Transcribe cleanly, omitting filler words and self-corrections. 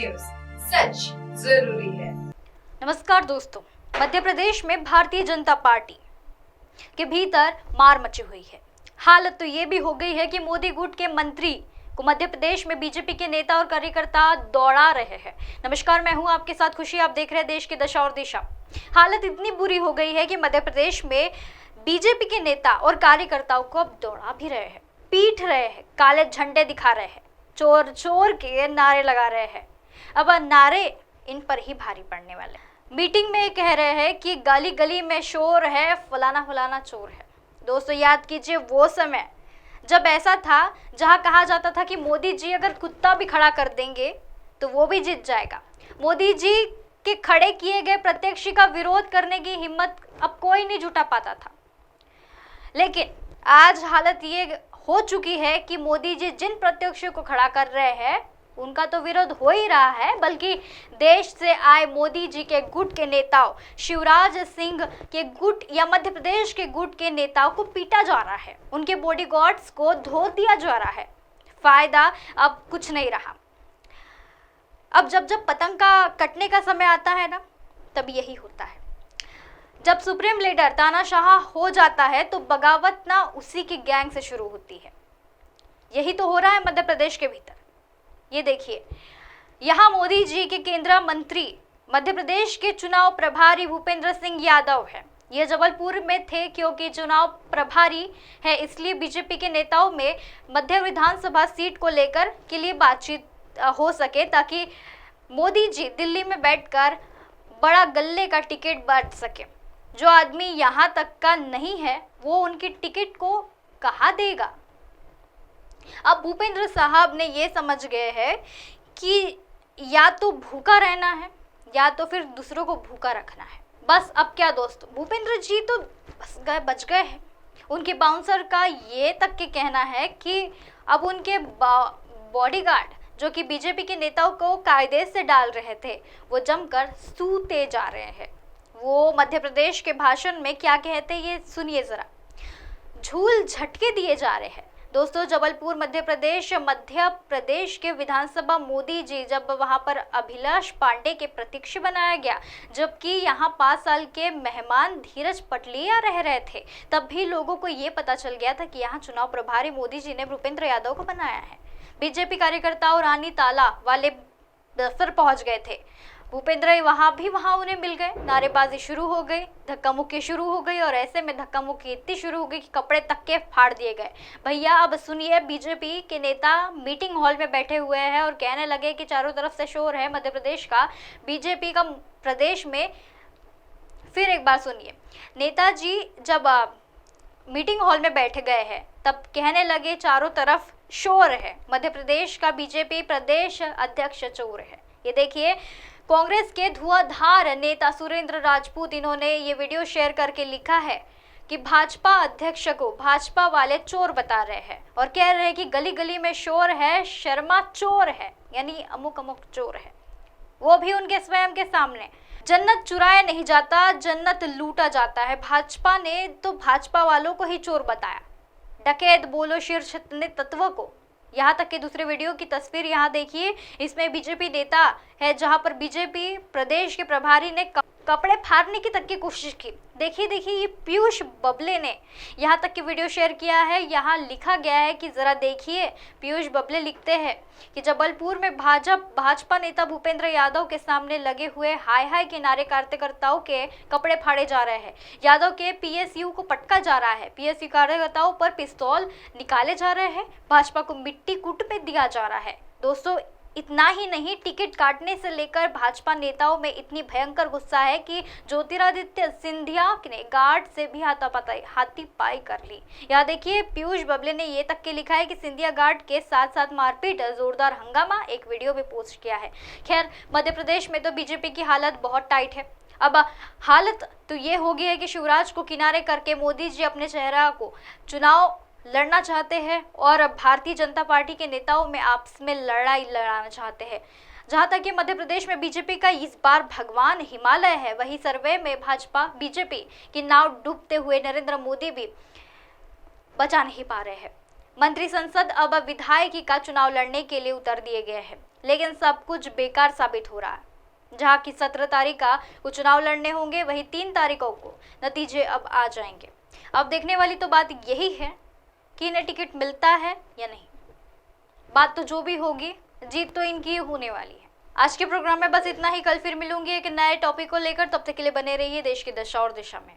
News, सच जरूरी है। नमस्कार दोस्तों, मध्य प्रदेश में भारतीय जनता पार्टी के भीतर मार मची हुई है। हालत तो ये भी हो गई है कि मोदी गुट के मंत्री को मध्य प्रदेश में बीजेपी के नेता और कार्यकर्ता दौड़ा रहे हैं। नमस्कार, मैं हूं आपके साथ खुशी। आप देख रहे हैं देश की दशा और दिशा। हालत इतनी बुरी हो गई है कि मध्य प्रदेश में बीजेपी के नेता और कार्यकर्ताओं को अब दौड़ा भी रहे हैं, पीट रहे हैं, काले झंडे दिखा रहे हैं, चोर चोर के नारे लगा रहे हैं। अब नारे इन पर ही भारी पड़ने वाले हैं। मीटिंग में कह रहे हैं कि गली गली में शोर है, फलाना फलाना चोर है। दोस्तों, याद कीजिए वो समय जब ऐसा था जहां कहा जाता था कि मोदी जी अगर कुत्ता भी खड़ा कर देंगे तो वो भी जीत जाएगा। मोदी जी के खड़े किए गए प्रत्याशी का विरोध करने की हिम्मत अब कोई नहीं जुटा पाता था। लेकिन आज हालत ये हो चुकी है कि मोदी जी जिन प्रत्याशियों को खड़ा कर रहे हैं उनका तो विरोध हो ही रहा है, बल्कि देश से आए मोदी जी के गुट के नेताओं, शिवराज सिंह के गुट या मध्य प्रदेश के गुट के नेताओं को पीटा जा रहा है, उनके बॉडीगार्ड्स को धो दिया जा रहा है। फायदा अब कुछ नहीं रहा। अब जब पतंग का कटने का समय आता है ना, तब यही होता है। जब सुप्रीम लीडर तानाशाह हो जाता है तो बगावत ना उसी की गैंग से शुरू होती है। यही तो हो रहा है मध्य प्रदेश के भीतर। ये देखिए, यहाँ मोदी जी के केंद्रीय मंत्री मध्य प्रदेश के चुनाव प्रभारी भूपेंद्र सिंह यादव है। ये जबलपुर में थे क्योंकि चुनाव प्रभारी है, इसलिए बीजेपी के नेताओं में मध्य विधानसभा सीट को लेकर के लिए बातचीत हो सके, ताकि मोदी जी दिल्ली में बैठकर बड़ा गल्ले का टिकट बांट सके। जो आदमी यहाँ तक का नहीं है वो उनकी टिकट को कहाँ देगा। अब भूपेंद्र साहब ने ये समझ गए हैं कि या तो भूखा रहना है या तो फिर दूसरों को भूखा रखना है। बस अब क्या दोस्तों, भूपेंद्र जी तो बच गए हैं। उनके बाउंसर का ये तक के कहना है कि अब उनके बॉडीगार्ड जो कि बीजेपी के नेताओं को कायदे से डाल रहे थे वो जमकर सूते जा रहे हैं। वो मध्य प्रदेश के भाषण में क्या कहते हैं ये सुनिए जरा। झूल झटके दिए जा रहे हैं। दोस्तों, जबलपुर मध्य प्रदेश के विधानसभा मोदी जी जब वहां पर अभिलाष पांडे के प्रत्यक्ष बनाया गया, जबकि यहाँ 5 साल के मेहमान धीरज पटलिया रह रहे थे, तब भी लोगों को ये पता चल गया था कि यहाँ चुनाव प्रभारी मोदी जी ने भूपेंद्र यादव को बनाया है। बीजेपी कार्यकर्ताओं रानी ताला वाले दफ्तर पहुंच गए थे। भूपेंद्र वहां उन्हें मिल गए। नारेबाजी शुरू हो गई, धक्का मुक्की शुरू हो गई, और ऐसे में धक्का मुक्की इतनी शुरू हो गई कि कपड़े तक के फाड़ दिए गए। भैया अब सुनिए, बीजेपी के नेता मीटिंग हॉल में बैठे हुए हैं और कहने लगे कि चारों तरफ से शोर है मध्य प्रदेश का, बीजेपी का प्रदेश में। फिर एक बार सुनिए, नेताजी जब मीटिंग हॉल में बैठ गए हैं तब कहने लगे चारों तरफ शोर है, मध्य प्रदेश का बीजेपी प्रदेश अध्यक्ष चोर है। ये देखिए, कांग्रेस के धुआंधार नेता सुरेंद्र राजपूत, इन्होंने ये वीडियो शेयर करके लिखा है कि भाजपा अध्यक्ष को भाजपा वाले चोर बता रहे हैं और कह रहे हैं कि गली गली में शोर है, शर्मा चोर है, यानी अमुक अमुक चोर है। वो भी उनके स्वयं के सामने। जन्नत चुराया नहीं जाता, जन्नत लूटा जाता है। भाजपा ने तो भाजपा वालों को ही चोर बताया। डकैत बोलो शीर्ष तत्व को। यहाँ तक कि दूसरे वीडियो की तस्वीर यहाँ देखिए, इसमें बीजेपी नेता है जहाँ पर बीजेपी प्रदेश के प्रभारी ने कपड़े फाड़ने की तक की कोशिश की। देखिए ये पीयूष बबले ने यहाँ तक की वीडियो शेयर किया है। यहाँ लिखा गया है कि जरा देखिए, पीयूष बबले लिखते हैं कि जबलपुर में भाजपा नेता भूपेंद्र यादव के सामने लगे हुए हाय हाय के नारे कार्यकर्ताओं के कपड़े फाड़े जा रहे हैं। यादव के पीएसयू को पटका जा रहा है, पीएसयू कार्यकर्ताओं पर पिस्तौल निकाले जा रहे हैं, भाजपा को मिट्टी कूट में दिया जा रहा है। दोस्तों, इतना ही नहीं, टिकट काटने से लेकर भाजपा नेताओं में इतनी भयंकर गुस्सा है कि ज्योतिरादित्य सिंधिया ने गार्ड से भी हाथापाई कर ली। यहाँ देखिए, पीयूष बबले ने ये तक के लिखा है कि सिंधिया गार्ड के साथ साथ मारपीट, जोरदार हंगामा, एक वीडियो भी पोस्ट किया है। खैर, मध्य प्रदेश में तो बीजेपी की हालत बहुत टाइट है। अब हालत तो ये हो गई है कि शिवराज को किनारे करके मोदी जी अपने चेहरा को चुनाव लड़ना चाहते हैं और भारतीय जनता पार्टी के नेताओं में आपस में लड़ाई लड़ाना चाहते हैं। जहां तक कि मध्य प्रदेश में बीजेपी का इस बार भगवान हिमालय है, वही सर्वे में भाजपा बीजेपी की नाव डूबते हुए नरेंद्र मोदी भी बचा नहीं पा रहे हैं। मंत्री संसद अब विधायकी का चुनाव लड़ने के लिए उतर दिए गए हैं। लेकिन सब कुछ बेकार साबित हो रहा है। जहां की 17 तारीख का वो चुनाव लड़ने होंगे, वही 3 तारीखों को नतीजे अब आ जाएंगे। अब देखने वाली तो बात यही है कि इन्हें टिकट मिलता है या नहीं। बात तो जो भी होगी, जीत तो इनकी होने वाली है। आज के प्रोग्राम में बस इतना ही। कल फिर मिलूंगी एक नए टॉपिक को लेकर। तब तक के लिए बने रहिए देश की दशा और दिशा में।